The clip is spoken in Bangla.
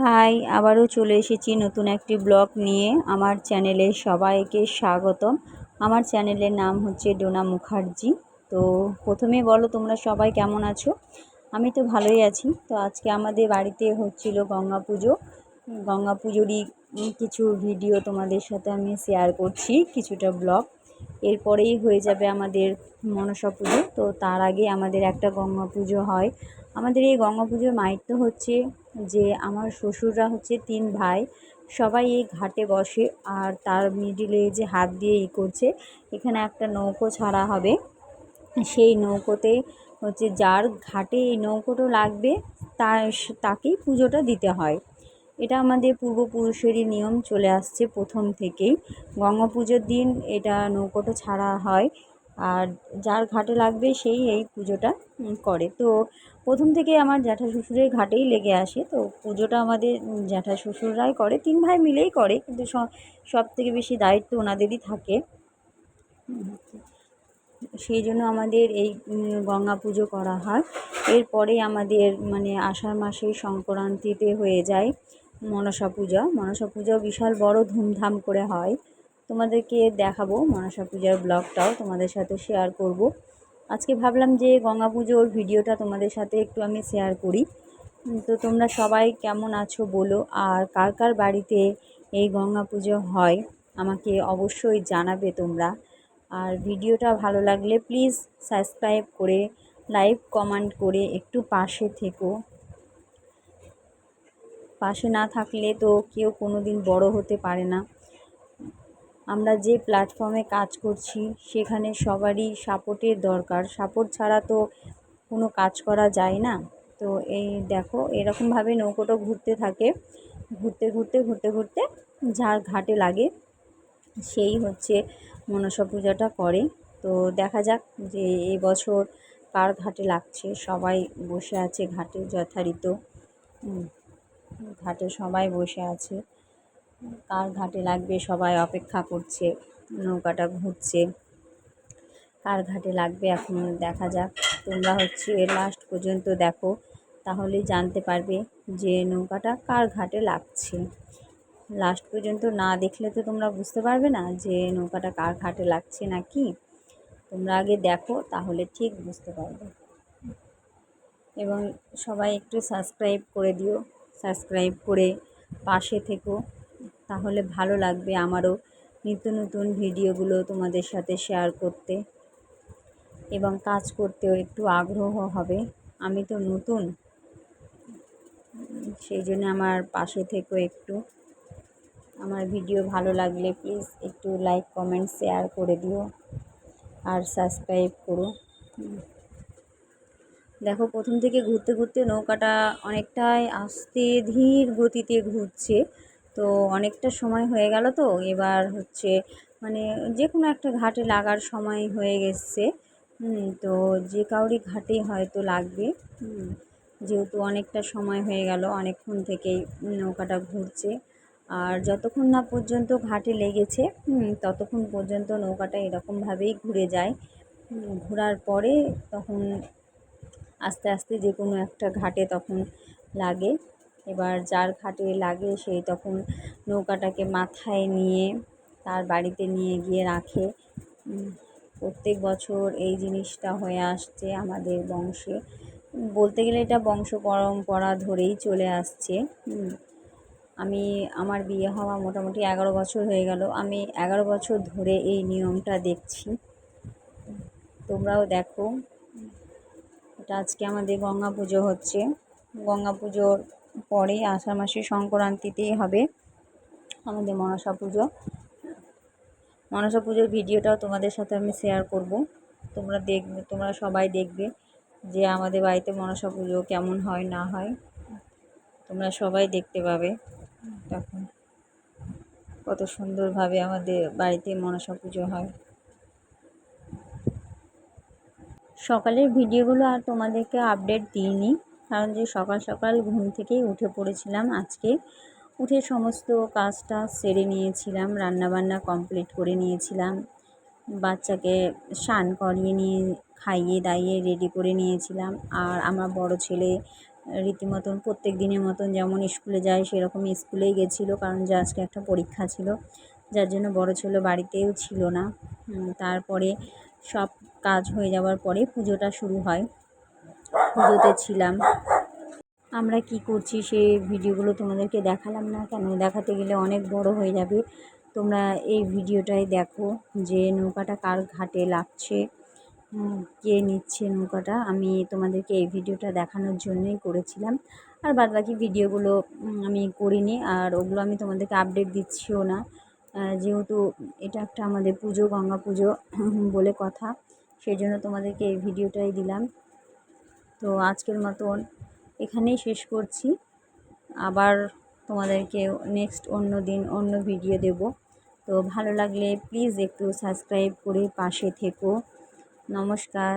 হাই, আবারও চলে এসেছি নতুন একটি ব্লগ নিয়ে। আমার চ্যানেলে সবাইকে স্বাগতম। আমার চ্যানেলের নাম হচ্ছে ডোনা মুখার্জি। তো প্রথমে বলো তোমরা সবাই কেমন আছো? আমি তো ভালোই আছি। তো আজকে আমাদের বাড়িতে হচ্ছিল গঙ্গা পুজো। গঙ্গা পুজোরই কিছু ভিডিও তোমাদের সাথে আমি শেয়ার করছি, কিছুটা ব্লগ। এরপরেই হয়ে যাবে আমাদের মনসা পুজো। তো তার আগে আমাদের একটা গঙ্গা পুজো হয়। আমাদের এই গঙ্গা পুজোর মাহাত্ম্য হচ্ছে যে আমার শ্বশুররা হচ্ছে 3 ভাই, সবাই এই ঘাটে বসে। আর তার মিডিলে যে হাত দিয়ে করছে, এখানে একটা নৌকো ছাড়া হবে। সেই নৌকোতে হচ্ছে যার ঘাটে এই নৌকোটা লাগবে তাকেই পুজোটা দিতে হয়। এটা আমাদের পূর্বপুরুষেরই নিয়ম চলে আসছে প্রথম থেকেই। গঙ্গা পুজোর দিন এটা নৌকোটা ছাড়া হয়, আর যার ঘাটে লাগবে সেই এই পুজোটা করে। তো প্রথম থেকে আমার জ্যাঠা শ্বশুরের ঘাটেই লেগে আসে। তো পুজোটা আমাদের জ্যাঠা শ্বশুররাই করে, 3 ভাই মিলেই করে, কিন্তু সব থেকে বেশি দায়িত্ব ওনাদেরই থাকে। সেই জন্য আমাদের এই গঙ্গা পুজো করা হয়। এরপরে আমাদের আষাঢ় মাসের সংক্রান্তিতে হয়ে যায় মনসা পূজা। মনসা পূজাও বিশাল বড় ধুমধাম করে হয়। তোমাদেরকে দেখাবো মনসা পূজার ব্লগটাও তোমাদের সাথে শেয়ার করব। আজকে ভাবলাম যে গঙ্গা পুজোর ভিডিওটা তোমাদের সাথে একটু আমি শেয়ার করি। তো তোমরা সবাই কেমন আছো বলো, আর কার কার বাড়িতে এই গঙ্গা পুজো হয় আমাকে অবশ্যই জানাবে তোমরা। আর ভিডিওটা ভালো লাগলে প্লিজ সাবস্ক্রাইব করে, লাইক কমেন্ট করে একটু পাশে থেকো। পাশে না থাকলে তো কেউ কোনো দিন বড় হতে পারে না। আমরা যে প্ল্যাটফর্মে কাজ করছি সেখানে সবারই সাপোর্টের দরকার। সাপোর্ট ছাড়া তো কোনো কাজ করা যায় না। তো এই দেখো, এরকমভাবে নৌকোটা ঘুরতে থাকে। ঘুরতে ঘুরতে ঘুরতে ঘুরতে যার ঘাটে লাগে সেই হচ্ছে মনসা পূজাটা করে। তো দেখা যাক যে এবছর কার ঘাটে লাগছে। সবাই বসে আছে ঘাটে যথারীত। ঘাটে সবাই বসে আছে, কার ঘাটে লাগবে সবাই অপেক্ষা করছে। নৌকাটা ঘুরছে, কার ঘাটে লাগবে এখন দেখা যাক। তোমরা হচ্ছে লাস্ট পর্যন্ত দেখো, তাহলেই জানতে পারবে যে নৌকাটা কার ঘাটে লাগছে। লাস্ট পর্যন্ত না দেখলে তো তোমরা বুঝতে পারবে না যে নৌকাটা কার ঘাটে লাগছে নাকি। তোমরা আগে দেখো, তাহলে ঠিক বুঝতে পারবে। এবং সবাই একটু সাবস্ক্রাইব করে দিও। সাবস্ক্রাইব করে পাশে থেকো, তাহলে ভালো লাগবে আমারও নিত্য নতুন ভিডিওগুলো তোমাদের সাথে শেয়ার করতে, এবং কাজ করতেও একটু আগ্রহ হবে। আমি তো নতুন, সেই জন্য আমার পাশে থেকো একটু। আমার ভিডিও ভালো লাগলে প্লিজ একটু লাইক কমেন্ট শেয়ার করে দিও, আর সাবস্ক্রাইব করো। দেখো, প্রথম থেকে ঘুরতে ঘুরতে নৌকাটা অনেকটাই আস্তে ধীর গতিতে ঘুরছে। তো অনেকটা সময় হয়ে গেল। তো এবার হচ্ছে যে কোনো একটা ঘাটে লাগার সময় হয়ে গেছে। তো যে কাউরি ঘাটেই হয়তো লাগবে। যেহেতু অনেকটা সময় হয়ে গেল, অনেকক্ষণ থেকেই নৌকাটা ঘুরছে। আর যতক্ষণ না পর্যন্ত ঘাটে লেগেছে ততক্ষণ পর্যন্ত নৌকাটা এরকমভাবেই ঘুরে যায়। ঘোরার পরে তখন আস্তে আস্তে যে কোনো একটা ঘাটে তখন লাগে। এবার যার ঘাটে লাগে সেই তখন নৌকাটাকে মাথায় নিয়ে তার বাড়িতে নিয়ে গিয়ে রাখে। প্রত্যেক বছর এই জিনিসটা হয়ে আসছে আমাদের বংশে। বলতে গেলে এটা বংশ পরম্পরা ধরেই চলে আসছে। আমার বিয়ে হওয়া মোটামুটি 11 বছর হয়ে গেল। আমি 11 বছর ধরে এই নিয়মটা দেখছি। তোমরাও দেখো। এটা আজকে আমাদের গঙ্গা পুজো হচ্ছে। গঙ্গা পুজোর পরেই আষাঢ় মাসের সংক্রান্তিতেই হবে আমাদের মনসা পুজো। মনসা পুজোর ভিডিওটাও তোমাদের সাথে আমি শেয়ার করব। তোমরা সবাই দেখবে যে আমাদের বাড়িতে মনসা পুজো কেমন হয় না হয়। তোমরা সবাই দেখতে পাবে তখন কত সুন্দরভাবে আমাদের বাড়িতে মনসা পুজো হয়। সকালের ভিডিওগুলো আর তোমাদেরকে আপডেট দিইনি, কারণ যে সকাল সকাল ঘুম থেকেই উঠে পড়েছিলাম। আজকে উঠে সমস্ত কাজটা সেরে নিয়েছিলাম, রান্নাবান্না কমপ্লিট করে নিয়েছিলাম, বাচ্চাকে স্নান করিয়ে নিয়ে খাইয়ে দাইয়ে রেডি করে নিয়েছিলাম। আর আমার বড় ছেলে রীতিমতন প্রত্যেক দিনের মতন যেমন স্কুলে যায় সেরকমই স্কুলেই গেছিলো, কারণ যে আজকে একটা পরীক্ষা ছিল, যার জন্য বড় ছেলে বাড়িতেও ছিল না। তারপরে সব কাজ হয়ে যাওয়ার পরে পুজোটা শুরু হয়, পুজোতে ছিলাম। আমরা কি করছি সেই ভিডিওগুলো তোমাদেরকে দেখালাম না, কেন দেখাতে গেলে অনেক বড় হয়ে যাবে। তোমরা এই ভিডিওটাই দেখো যে নৌকাটা কার ঘাটে লাগছে, কে নিচ্ছে নৌকাটা। আমি তোমাদেরকে এই ভিডিওটা দেখানোর জন্যই করেছিলাম, আর বাদবাকি ভিডিওগুলো আমি করিনি, আর ওগুলো আমি তোমাদেরকে আপডেট দিচ্ছিও না, যেহেতু এটা একটা আমাদের পুজো, গঙ্গা পুজো বলে কথা, সেই জন্য তোমাদেরকে এই ভিডিওটাই দিলাম। তো আজকের মতন এখানেই শেষ করছি, আবার তোমাদেরকে নেক্সট অন্য দিন অন্য ভিডিও দেব। তো ভালো লাগলে প্লিজ একটু সাবস্ক্রাইব করে পাশে থেকো। নমস্কার।